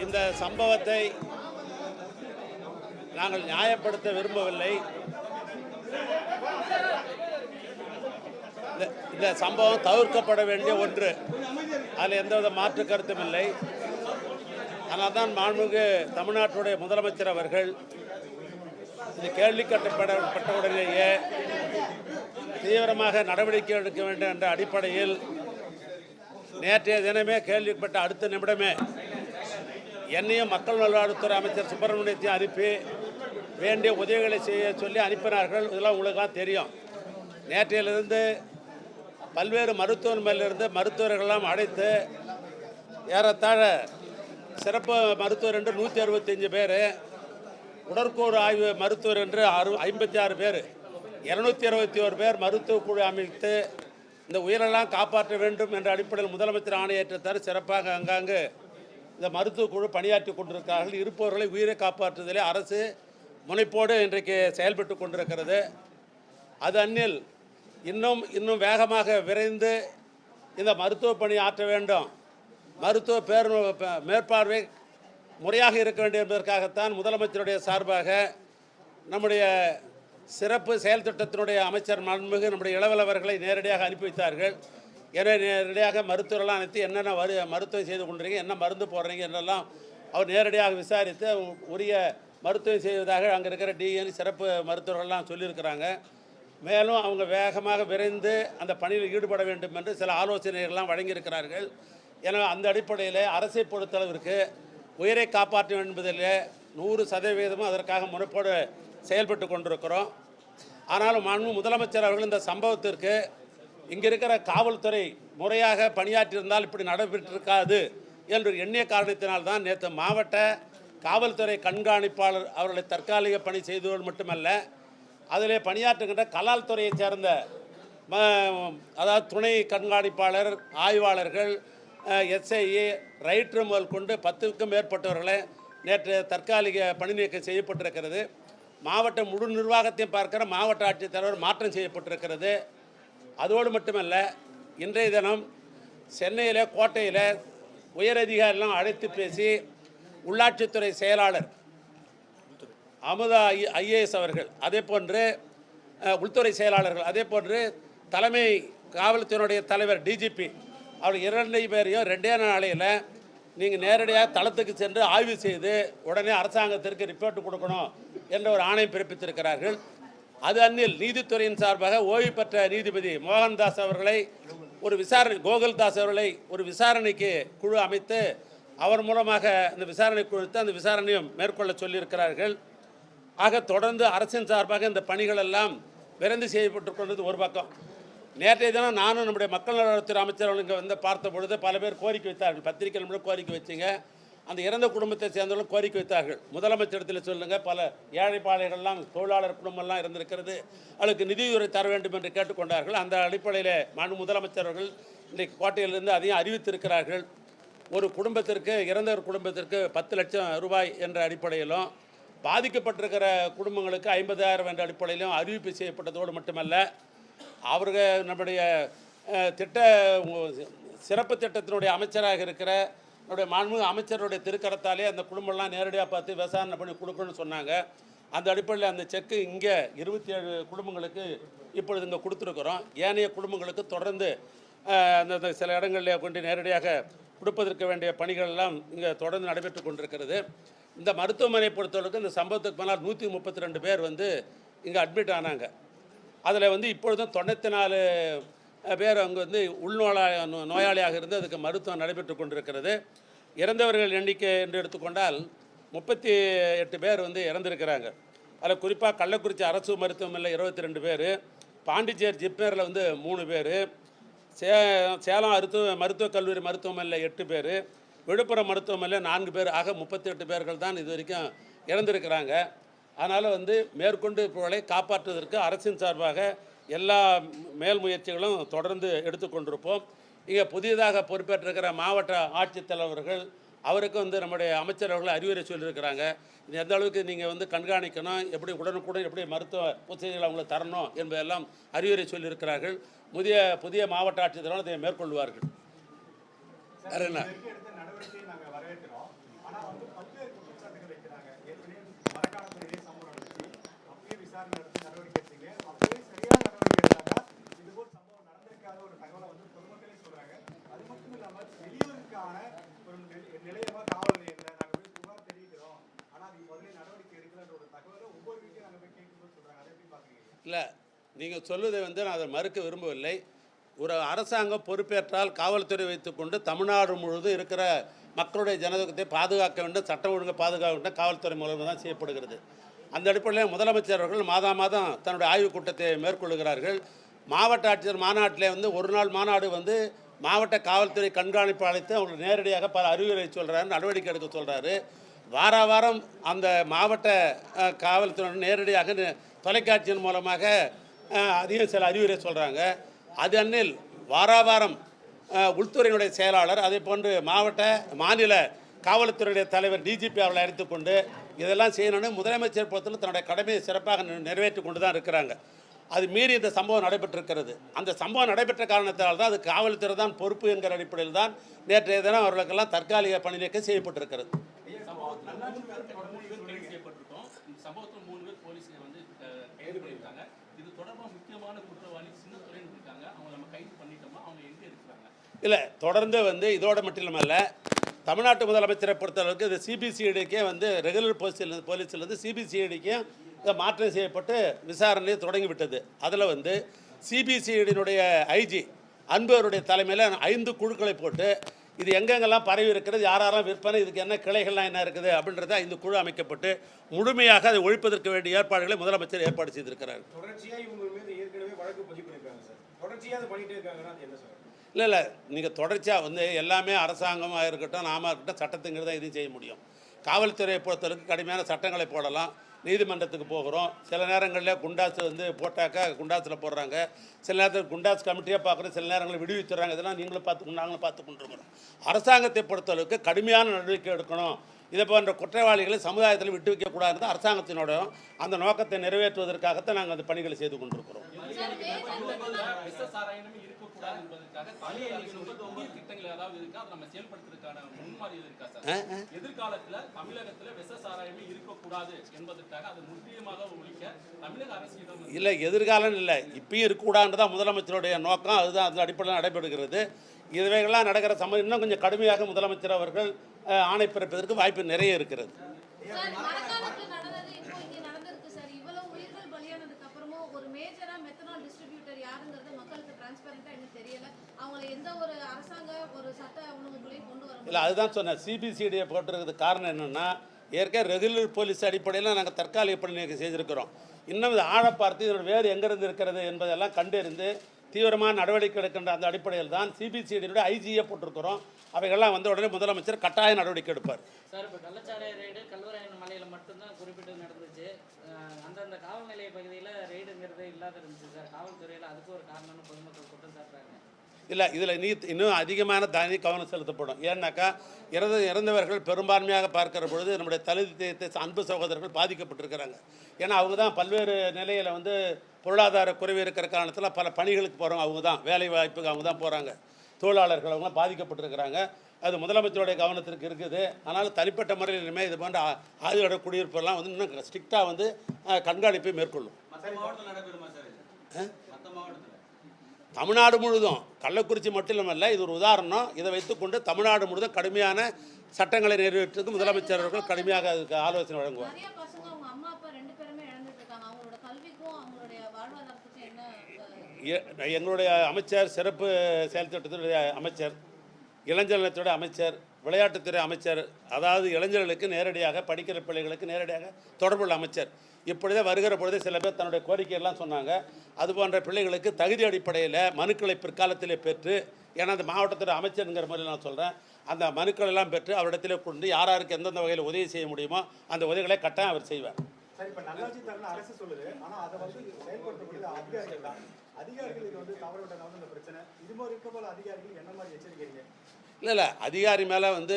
இந்த சம்பவத்தை நாங்கள் நியாயப்படுத்த விரும்பவில்லை. இந்த சம்பவம் தவிர்க்கப்பட வேண்டிய ஒன்று, அதில் எந்தவித மாற்று கருத்தும் இல்லை. ஆனால் தான் மாண்புமிகு தமிழ்நாட்டுடைய முதலமைச்சர் அவர்கள் இது கேள்வி கட்டப்பட்டவுடனேயே தீவிரமாக நடவடிக்கை எடுக்க வேண்டும் என்ற அடிப்படையில் நேற்றைய தினமே கேள்விப்பட்ட அடுத்த நிமிடமே என்னையும் மக்கள் நல்வாழ்வுத்துறை அமைச்சர் சுப்பிரமணியத்தையும் அனுப்பி வேண்டிய உதவிகளை செய்ய சொல்லி அனுப்பினார்கள். இதெல்லாம் உங்களுக்கெல்லாம் தெரியும். நேற்றையிலிருந்து பல்வேறு மருத்துவமனையிலிருந்து மருத்துவர்களெல்லாம் அழைத்து ஏறத்தாழ சிறப்பு மருத்துவர் என்று 165 பேர், உடற்கூறு ஆய்வு மருத்துவர் என்று 56 பேர், 221 பேர் மருத்துவ குழு அமைத்து இந்த உயிரெல்லாம் காப்பாற்ற வேண்டும் என்ற அடிப்படையில் முதலமைச்சர் ஆணையேற்றத்தார் சிறப்பாக அங்காங்கு இந்த மருத்துவ குழு பணியாற்றி கொண்டிருக்கிறார்கள். இருப்பவர்களை உயிரை காப்பாற்றுவதிலே அரசு முனைப்போடு இன்றைக்கு செயல்பட்டு கொண்டிருக்கிறது. அது அந்நில் இன்னும் வேகமாக விரைந்து இந்த மருத்துவ பணி ஆற்ற வேண்டும், மருத்துவ மேற்பார்வை முறையாக இருக்க வேண்டும் என்பதற்காகத்தான் முதலமைச்சருடைய சார்பாக நம்முடைய சிறப்பு செயல் திட்டத்தினுடைய அமைச்சர் மாண்புமிகு நம்முடைய இளவலவர்களை நேரடியாக அனுப்பி வைத்தார்கள். எனவே நேரடியாக மருத்துவரெல்லாம் அனுப்பி என்னென்ன மருத்துவம் செய்து கொண்டிருக்கீங்க, என்ன மருந்து போடுறீங்க என்றெல்லாம் அவர் நேரடியாக விசாரித்து உரிய மருத்துவம் செய்வதாக அங்கே இருக்கிற டிஎன் சிறப்பு மருத்துவர்கள்லாம் சொல்லியிருக்கிறாங்க. மேலும் அவங்க வேகமாக விரைந்து அந்த பணியில் ஈடுபட வேண்டும் என்று சில ஆலோசனைகள்லாம் வழங்கியிருக்கிறார்கள். எனவே அந்த அடிப்படையில் அரசை பொறுத்தளவிற்கு உயிரை காப்பாற்ற வேண்டும் என்பதில் 100% அதற்காக முனைப்போடு செயல்பட்டு கொண்டிருக்கிறோம். ஆனாலும் மாண்பு முதலமைச்சர் அவர்கள் இந்த சம்பவத்திற்கு இங்கே இருக்கிற காவல்துறை முறையாக பணியாற்றியிருந்தால் இப்படி நடைபெற்றிருக்காது என்று எண்ணிய காரணத்தினால்தான் நேற்று மாவட்ட காவல்துறை கண்காணிப்பாளர் அவர்களை தற்காலிக பணி செய்தவர் மட்டுமல்ல, அதிலே பணியாற்றுகின்ற கலால் துறையைச் சேர்ந்த அதாவது துணை கண்காணிப்பாளர், ஆய்வாளர்கள், எஸ்ஐஏ, ரைட்ரு முதல் கொண்டு 10க்கும் மேற்பட்டவர்களை நேற்று தற்காலிக பணி நீக்கம் செய்யப்பட்டிருக்கிறது. மாவட்ட முழு நிர்வாகத்தையும் பார்க்கிற மாவட்ட ஆட்சித்தலைவர் மாற்றம் செய்யப்பட்டிருக்கிறது. அதோடு மட்டுமல்ல, இன்றைய தினம் சென்னையில் கோட்டையில் உயரதிகாரிலாம் அழைத்து பேசி உள்ளாட்சித்துறை செயலாளர் அமுதா ஐஏஎஸ் அவர்கள், அதே போன்று உள்துறை செயலாளர்கள், அதே போன்று தலைமை காவல்துறையினுடைய தலைவர் டிஜிபி அவர் 2 பேரையும் 2 நாளையில் நீங்கள் நேரடியாக தளத்துக்கு சென்று ஆய்வு செய்து உடனே அரசாங்கத்திற்கு ரிப்போர்ட் கொடுக்கணும் என்ற ஒரு ஆணை பிறப்பித்திருக்கிறார்கள். அது அந்நில் நீதித்துறையின் சார்பாக ஓய்வு பெற்ற நீதிபதி மோகன்தாஸ் அவர்களை கோகுல்தாஸ் அவர்களை ஒரு விசாரணைக்கு குழு அமைத்து அவர் மூலமாக இந்த விசாரணை குழுத்து அந்த விசாரணையும் மேற்கொள்ள சொல்லியிருக்கிறார்கள். ஆக தொடர்ந்து அரசின் சார்பாக இந்த பணிகள் எல்லாம் விரைந்து செய்யப்பட்டு கொண்டது ஒரு பக்கம். நேற்றைய தினம் நானும் நம்முடைய மக்கள் நல்வாழ்வுத்துறை அமைச்சர்கள் இங்கே வந்து பார்த்த பொழுது பல பேர் கோரிக்கை வைத்தார்கள். பத்திரிகைகள் கோரிக்கை வச்சுங்க, அந்த இறந்த குடும்பத்தை சேர்ந்தவர்களும் கோரிக்கை வைத்தார்கள். முதலமைச்சரிடத்தில் சொல்லுங்கள், பல ஏழைப்பாளையங்கள்லாம் தொழிலாளர் குடும்பம்லாம் இருந்திருக்கிறது, அதுக்கு நிதியுதவி தர வேண்டும் என்று கேட்டுக்கொண்டார்கள். அந்த அடிப்படையில் மாண்பு முதலமைச்சர்கள் இன்றைக்கு கோட்டையிலிருந்து அதையும் அறிவித்திருக்கிறார்கள். ஒரு குடும்பத்திற்கு, இறந்தவர் குடும்பத்திற்கு 10 லட்சம் ரூபாய் என்ற அடிப்படையிலும், பாதிக்கப்பட்டிருக்கிற குடும்பங்களுக்கு 50,000 என்ற அடிப்படையிலும் அறிவிப்பு செய்யப்பட்டதோடு மட்டுமல்ல, அவர்கள் நம்முடைய சிறப்பு திட்டத்தினுடைய அமைச்சராக இருக்கிற நம்முடைய மாண்புமிகு அமைச்சருடைய திருக்கரத்தாலே அந்த குடும்பம்லாம் நேரடியாக பார்த்து விசாரணை பண்ணி கொடுக்கணும்னு சொன்னாங்க. அந்த அடிப்படையில் அந்த செக்கு இங்கே 27 குடும்பங்களுக்கு இப்பொழுது இங்கே கொடுத்துருக்குறோம். ஏனைய குடும்பங்களுக்கு தொடர்ந்து அந்த சில இடங்களில் கொண்டு நேரடியாக கொடுப்பதற்கு வேண்டிய பணிகள் எல்லாம் இங்கே தொடர்ந்து நடைபெற்று கொண்டிருக்கிறது. இந்த மருத்துவமனை பொறுத்தவரைக்கும் இந்த சம்பவத்துக்கு மேலே 132 பேர் வந்து இங்கே அட்மிட் ஆனாங்க. அதில் இப்பொழுதும் 94 பேர் அங்கே நோயாளியாக இருந்து அதுக்கு மருத்துவம் நடைபெற்று கொண்டிருக்கிறது. இறந்தவர்கள் எண்ணிக்கை என்று எடுத்துக்கொண்டால் 38 பேர் இறந்திருக்கிறாங்க. அதில் குறிப்பாக கள்ளக்குறிச்சி அரசு மருத்துவமனையில் 22 பேர், பாண்டிச்சேரி ஜிப்மரில் 3 பேர், சேலம் மருத்துவக் கல்லூரி மருத்துவமனையில் 8 பேர், விழுப்புரம் மருத்துவமனையில் 4 பேர், ஆக 38 பேர்கள் தான் இது வரைக்கும் இறந்திருக்கிறாங்க. அதனால் மேற்கொண்டு இப்போதை காப்பாற்றுவதற்கு அரசின் சார்பாக எல்லா மேல் முயற்சிகளும் தொடர்ந்து எடுத்துக்கொண்டிருப்போம். இங்கே புதியதாக பொறுப்பேற்றிருக்கிற மாவட்ட ஆட்சித்தலைவர்கள் அவருக்கு நம்முடைய அமைச்சர்கள் அறிவுரை சொல்லியிருக்கிறாங்க. இது எந்த அளவுக்கு நீங்கள் கண்காணிக்கணும், எப்படி உடனுக்குடன் எப்படி மருத்துவ வசதிகளை அவங்களுக்கு தரணும் என்பதெல்லாம் அறிவுரை சொல்லியிருக்கிறார்கள். புதிய மாவட்ட ஆட்சித்தலைவர்கள் அதை மேற்கொள்வார்கள். வேறு என்ன? ஆனா வந்து பல்வேறு குற்றச்சாட்டுகள் வைக்கிறாங்க. ஏற்கனவே மரக்காணத்துல இதே சம்பவம் நடந்துச்சு. அப்பயே விசாரணை நடத்தி நடவடிக்கை எடுத்தீங்க. அப்பவே சரியான நடவடிக்கை எடுத்தாங்க. இதுபோல் சம்பவம் நடந்திருக்காத ஒரு தகவலை வந்து பொதுமக்களே சொல்றாங்க. அது மட்டும் இல்லாம வெளியூருக்கான ஒரு நிலையமா காவல் நிலையத்துல நாங்க போய் புகார் தெரிவிக்கிறோம். ஆனா அது முதல்ல நடவடிக்கை எடுக்கலன்ற ஒரு தகவலை ஒவ்வொரு வீட்டையும் நாங்க போய் கேட்கும்போது சொல்றாங்க. அதை எப்படி பாக்குறீங்க? இல்லை, நீங்கள் சொல்வதை வந்து நான் அதை மறுக்க விரும்பவில்லை. ஒரு அரசாங்கம் பொறுப்பேற்றால் காவல்துறை வைத்துக்கொண்டு தமிழ்நாடு முழுவதும் இருக்கிற மக்களுடைய ஜனதொகத்தை பாதுகாக்க வேண்டும், சட்டம் ஒழுங்கை பாதுகாக்க வேண்டும், காவல்துறை மூலமாக தான் செய்யப்படுகிறது. அந்த அடிப்படையில் முதலமைச்சர் அவர்கள் மாதம் தன்னுடைய ஆய்வுக் கூட்டத்தை மேற்கொள்கிறார்கள். மாவட்ட ஆட்சியர் மாநாட்டிலே வந்து ஒரு நாள் மாநாடு வந்து மாவட்ட காவல்துறை கண்காணிப்பு அழைத்து அவங்களுக்கு நேரடியாக பல அறிவுரை சொல்கிறாரு, நடவடிக்கை எடுக்க சொல்கிறாரு. வாரம் அந்த மாவட்ட காவல்துறை நேரடியாக தொலைக்காட்சியின் மூலமாக அதிகம் சில அறிவுரை சொல்கிறாங்க. அது அன்னில் வாரம் உள்துறையினுடைய செயலாளர், அதே போன்று மாநில காவல்துறையுடைய தலைவர் டிஜிபி அவர்களை அழைத்து கொண்டு இதெல்லாம் செய்யணும்னு முதலமைச்சர் பொறுத்தவரை தன்னுடைய கடமையை சிறப்பாக நிறைவேற்றி கொண்டு தான் இருக்கிறாங்க. அது மீறி இந்த சம்பவம் நடைபெற்றிருக்கிறது. அந்த சம்பவம் நடைபெற்ற காரணத்தால் தான் அது காவல்துறை தான் பொறுப்பு என்கிற அடிப்படையில் தான் நேற்றைய தினம் அவர்களுக்கெல்லாம் தற்காலிக பணி நீக்கம் செய்யப்பட்டிருக்கிறது. இல்லை, தொடர்ந்து வந்து இதோட மட்டுமல்ல, தமிழ்நாட்டு முதலமைச்சரை பொறுத்தளவுக்கு இது சிபிசிஐடிக்கே வந்து ரெகுலர் போலீஸ்லேருந்து சிபிசிஐடிக்கே இதை மாற்றம் செய்யப்பட்டு விசாரணையை தொடங்கிவிட்டது. அதில் வந்து சிபிசிஐடியினுடைய ஐஜி அன்பவருடைய தலைமையில் 5 குழுக்களை போட்டு இது எங்கெங்கெல்லாம் பரவி இருக்கிறது, யாரெல்லாம் விற்பனை, இதுக்கு என்ன கிளைகள்லாம் என்ன இருக்குது அப்படின்றத 5 குழு அமைக்கப்பட்டு முழுமையாக அதை ஒழிப்பதற்கு வேண்டிய ஏற்பாடுகளை முதலமைச்சர் ஏற்பாடு செய்திருக்கிறார். தொடர்ச்சியாக இவங்க மீது ஏற்கனவே வழக்கு பதிவு பண்ணியிருக்காங்க சார். தொடர்ச்சியாக அதை பண்ணிட்டே இருக்காங்கன்னா என்ன சார்? இல்லை, நீங்கள் தொடர்ச்சியாக வந்து எல்லாமே அரசாங்கமாக இருக்கட்டும், நாம இருக்கட்டும், சட்டத்துங்கிறது தான் இதையும் செய்ய முடியும். காவல்துறையை பொறுத்தவரைக்கும் கடுமையான சட்டங்களை போடலாம். நீதிமன்றத்துக்கு போகிறோம். சில நேரங்களில் குண்டாஸ் வந்து போட்டாக்கா குண்டாஸில் போடுறாங்க. சில நேரத்தில் குண்டாஸ் கமிட்டியாக பார்க்குறோம். சில நேரங்களில் விடுவித்துறாங்க. இதெல்லாம் நாங்களும் பார்த்து கொண்டிருக்கிறோம். அரசாங்கத்தை பொறுத்தளவுக்கு கடுமையான நடவடிக்கை எடுக்கணும். இதை போன்ற குற்றவாளிகளை சமுதாயத்தில் விட்டு வைக்கக்கூடாது அரசாங்கத்தினோட அந்த நோக்கத்தை நிறைவேற்றுவதற்காகத்தான் நாங்கள் அந்த பணிகளை செய்து கொண்டிருக்கிறோம். இல்லை, எதிர்காலம் இல்லை, இப்பயும் இருக்கக்கூடாதுன்னு தான் முதலமைச்சருடைய நோக்கம். அதுதான் அந்த அடிப்படையில் நடைபெறுகிறது. இவைகள்லாம் நடக்கிற சமயம் இன்னும் கொஞ்சம் கடுமையாக முதலமைச்சர் அவர்கள் ஆணை பிறப்பதற்கு வாய்ப்பு நிறைய இருக்கிறது. இல்லை, அதுதான் சொன்னேன். சிபிசிஐடியை போட்டிருக்கிறது காரணம் என்னென்னா, ஏற்கனவே ரெகுலர் போலீஸ் அடிப்படையில் நாங்கள் தற்காலிக பணி நீக்கம் செய்திருக்கிறோம். இன்னும் இது ஆழ பார்த்து இதோட வேறு எங்கேருந்து இருக்கிறது என்பதெல்லாம் கண்டறிந்து தீவிரமான நடவடிக்கை எடுக்கின்ற அந்த அடிப்படையில் தான் சிபிசிஐடியோட ஐஜியை போட்டிருக்கிறோம். அவைகள்லாம் வந்த உடனே முதலமைச்சர் கட்டாய நடவடிக்கை எடுப்பார். சார், இப்போ கள்ளச்சாராய ரெய்டு கல்வராயன் மலையில் மட்டும்தான் குறிப்பிட்டு நடந்துச்சு. அந்தந்த காவல் நிலைய பகுதியில் ரெய்டுங்கிறது இல்லாத இருந்துச்சு சார். காவல்துறையில் அதுக்கு ஒரு காரணம்னு பொதுமக்கள் குற்றம் சாட்டுறாங்க. இல்லை, இதில் இன்னும் அதிகமான கவனம் செலுத்தப்படும். ஏன்னாக்கா இறந்தவர்கள் பெரும்பான்மையாக பார்க்கிற பொழுது நம்முடைய தலித் அன்பு சகோதரர்கள் பாதிக்கப்பட்டிருக்கிறாங்க. ஏன்னா அவங்க தான் பல்வேறு நிலையில் வந்து பொருளாதார குறைவு இருக்கிற காரணத்தில் பல பணிகளுக்கு போகிறவங்க அவங்க தான், வேலை வாய்ப்புக்கு அவங்க தான் போகிறாங்க. தொழிலாளர்கள் அவங்களாம் பாதிக்கப்பட்டிருக்கிறாங்க. அது முதலமைச்சருடைய கவனத்திற்கு இருக்குது. அதனால் தனிப்பட்ட முறையில் இனிமேல் இது போன்ற ஆயுத குடியிருப்பெல்லாம் வந்து இன்னும் ஸ்ட்ரிக்டாக வந்து கண்காணிப்பை மேற்கொள்ளும். தமிழ்நாடு முழுதும், கள்ளக்குறிச்சி மட்டும் இல்லாமல் இது ஒரு உதாரணம். இதை வைத்துக்கொண்டு தமிழ்நாடு முழுதும் கடுமையான சட்டங்களை நிறைவேற்றுவதற்கு முதலமைச்சர் அவர்கள் கடுமையாக அதுக்கு ஆலோசனை வழங்குவார். எங்களுடைய அமைச்சர், சிறப்பு செயல் திட்டத்துடைய அமைச்சர், இளைஞர் நலத்துறை அமைச்சர், விளையாட்டுத்துறை அமைச்சர், அதாவது இளைஞர்களுக்கு நேரடியாக படிக்கிற பிள்ளைகளுக்கு நேரடியாக தொடர்புள்ள அமைச்சர், இப்பொழுதே வருகிற பொழுதே சில பேர் தன்னுடைய கோரிக்கையெல்லாம் சொன்னாங்க. அதுபோன்ற பிள்ளைகளுக்கு தகுதி அடிப்படையில் மனுக்களை பிற்காலத்திலே பெற்று, ஏன்னா அந்த மாவட்டத்துறை அமைச்சருங்கிற மாதிரி நான் சொல்கிறேன், அந்த மனுக்கள் எல்லாம் பெற்று அவரிடத்திலே கொண்டு யாருக்கு எந்தெந்த வகையில் உதவி செய்ய முடியுமோ அந்த உதவிகளை கட்டாயம் அவர் செய்வார். சரி, இப்போ நல்லாட்சி தரணும் அரசு சொல்லுது, ஆனால் அதை வந்து செயல்படுத்தக்கூடியது அதிகாரிகள் தான். அதிகாரிகளுக்கு வந்து தவறுவிட்டனால வந்து இந்த பிரச்சனை. இது மாதிரி இருக்க போல அதிகாரிகள் என்ன மாதிரி எச்சரிக்கிறீங்க? இல்லை, அதிகாரி மேலே வந்து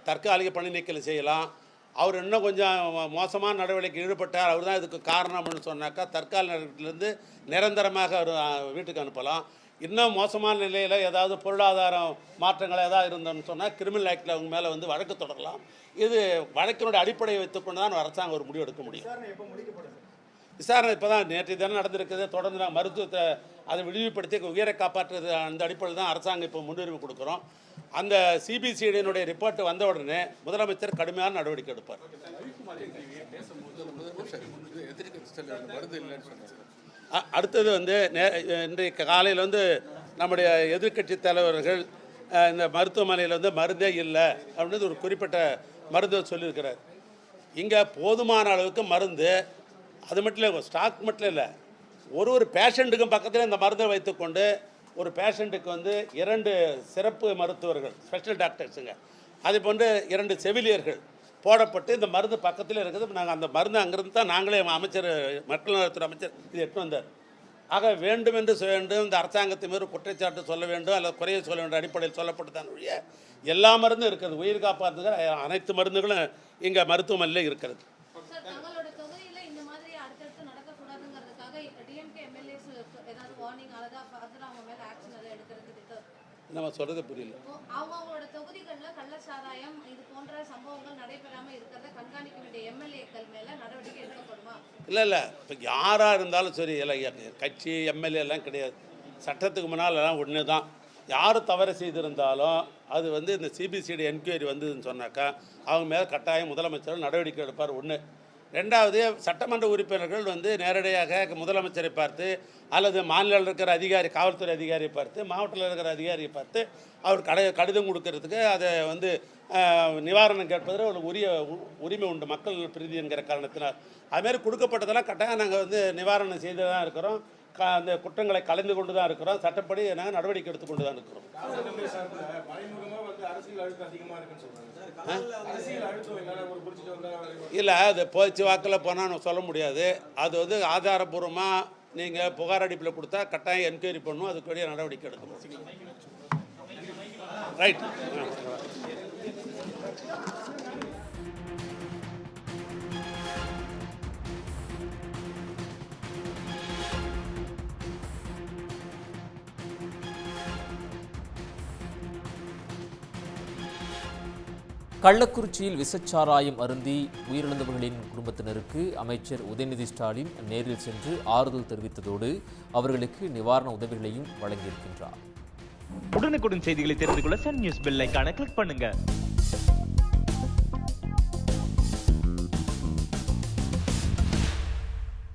தற்காலிக பணி நீக்கம் செய்யலாம். அவர் இன்னும் கொஞ்சம் மோசமான நடவடிக்கை ஈடுபட்டார், அவர் தான் இதுக்கு காரணம்னு சொன்னாக்கா தற்காலிக நடவடிக்கையிலேருந்து நிரந்தரமாக அவர் வீட்டுக்கு அனுப்பலாம். இன்னும் மோசமான நிலையில் ஏதாவது பொருளாதாரம் மாற்றங்கள் ஏதாவது இருந்தோன்னு சொன்னால் கிரிமினல் ஆக்டில் அவங்க மேலே வந்து வழக்கு தொடரலாம். இது வழக்கினுடைய அடிப்படையை வைத்துக்கொண்டு தான் அரசாங்கம் ஒரு முடிவு எடுக்க முடியும். விசாரணை எப்போ முடிக்கப்படும் சார்? விசாரணை இப்போ தான் நேற்று தினம் நடந்திருக்குது. தொடர்ந்து நாங்கள் மருத்துவத்தை அதை விரிவுபடுத்தி உயிரை காப்பாற்றுறது அந்த அடிப்படையில் தான் அரசாங்கம் இப்போ முன்னுரிமை கொடுக்குறோம். அந்த சிபிசிஐடியினுடைய ரிப்போர்ட் வந்த உடனே முதலமைச்சர் கடுமையான நடவடிக்கை எடுப்பார். அடுத்தது வந்து இன்றைக்கு காலையில் வந்து நம்முடைய எதிர்க்கட்சி தலைவர்கள் இந்த மருத்துவமனையில் வந்து மருந்தே இல்லை அப்படின்னு ஒரு குறிப்பிட்ட மருந்து சொல்லியிருக்கிறார். இங்கே போதுமான அளவுக்கு மருந்து, அது மட்டும் இல்லை, ஸ்டாக் மட்டும் இல்லை, ஒரு பேஷண்ட்டுக்கும் பக்கத்தில் இந்த மருந்தை வைத்துக்கொண்டு ஒரு பேஷண்ட்டுக்கு வந்து 2 சிறப்பு மருத்துவர்கள், ஸ்பெஷல் டாக்டர்ஸுங்க, அது போன்று 2 செவிலியர்கள் போடப்பட்டு இந்த மருந்து பக்கத்தில் இருக்குது. நாங்கள் அந்த மருந்து அங்கிருந்து தான் நாங்களே அமைச்சர், மக்கள் நலத்துறை அமைச்சர் இது எட்டு வந்தார். ஆக வேண்டும் என்று வேண்டும், இந்த அரசாங்கத்தை மீது குற்றச்சாட்டு சொல்ல வேண்டும் அல்லது குறைய சொல்ல வேண்டும் அடிப்படையில் சொல்லப்பட்டு தான் ஒழிய எல்லா மருந்தும் இருக்கிறது. உயிர் காப்பாற்றுகிற அனைத்து மருந்துகளும் இங்கே மருத்துவமனையில் இருக்கிறது. நம்ம சொல்றது புரியல. அவங்களோட தொகுதிகளில் கள்ளச்சாராயம் இது போன்ற சம்பவங்கள் நடைபெறாமல் இருக்கிறத கண்காணிக்க வேண்டிய எம்எல்ஏக்கள் மேல நடவடிக்கை எடுக்கப்படுமா? இல்லை, இப்போ யாராக இருந்தாலும் சரி, இல்லை கட்சி எம்எல்ஏ எல்லாம் கிடையாது. சட்டத்துக்கு முன்னால் எல்லாம் ஒன்று தான். யார் தவறு செய்திருந்தாலும் அது வந்து இந்த சிபிசிஐடி என்கொயரி வந்ததுன்னு சொன்னாக்கா அவங்க மேலே கட்டாயம் முதலமைச்சர் நடவடிக்கை எடுப்பார். ஒன்று. ரெண்டாவது, சட்டமன்ற உறுப்பினர்கள் வந்து நேரடியாக முதலமைச்சரை பார்த்து அல்லது மாநிலத்தில் இருக்கிற அதிகாரி, காவல்துறை அதிகாரியை பார்த்து, மாவட்டத்தில் இருக்கிற அதிகாரியை பார்த்து அவர் கடிதம் கொடுக்கறதுக்கு அதை வந்து நிவாரணம் கேட்பதில் அவங்களுக்கு உரிமை உண்டு, மக்கள் பிரதி என்கிற காரணத்தினால். அதுமாரி கொடுக்கப்பட்டதெல்லாம் கட்டாயம் நாங்கள் வந்து நிவாரணம் செய்து தான் இருக்கிறோம். அந்த குற்றங்களை கலந்து கொண்டு தான் இருக்கிறோம். சட்டப்படி நாங்கள் நடவடிக்கை எடுத்துக்கொண்டு தான் இருக்கிறோம். இல்லை, அது போச்சு வாக்கில் போனால் சொல்ல முடியாது. அது வந்து ஆதாரபூர்வமாக நீங்கள் புகார் அடிப்பில் கொடுத்தா கட்டாயம் என்கொயரி பண்ணணும், அதுக்குரிய நடவடிக்கை எடுக்கணும். ரைட். கள்ளக்குறிச்சியில் விசச்சாராயம் அருந்தி உயிரிழந்தவர்களின் குடும்பத்தினருக்கு அமைச்சர் உதயநிதி ஸ்டாலின் நேரில் சென்று ஆறுதல் தெரிவித்ததோடு அவர்களுக்கு நிவாரண உதவிகளையும் வழங்கியிருக்கின்றார். உடனுக்குடன் செய்திகளை தெரிந்து கொள்ள சன் நியூஸ் பெல் ஐகானை கிளிக் பண்ணுங்க.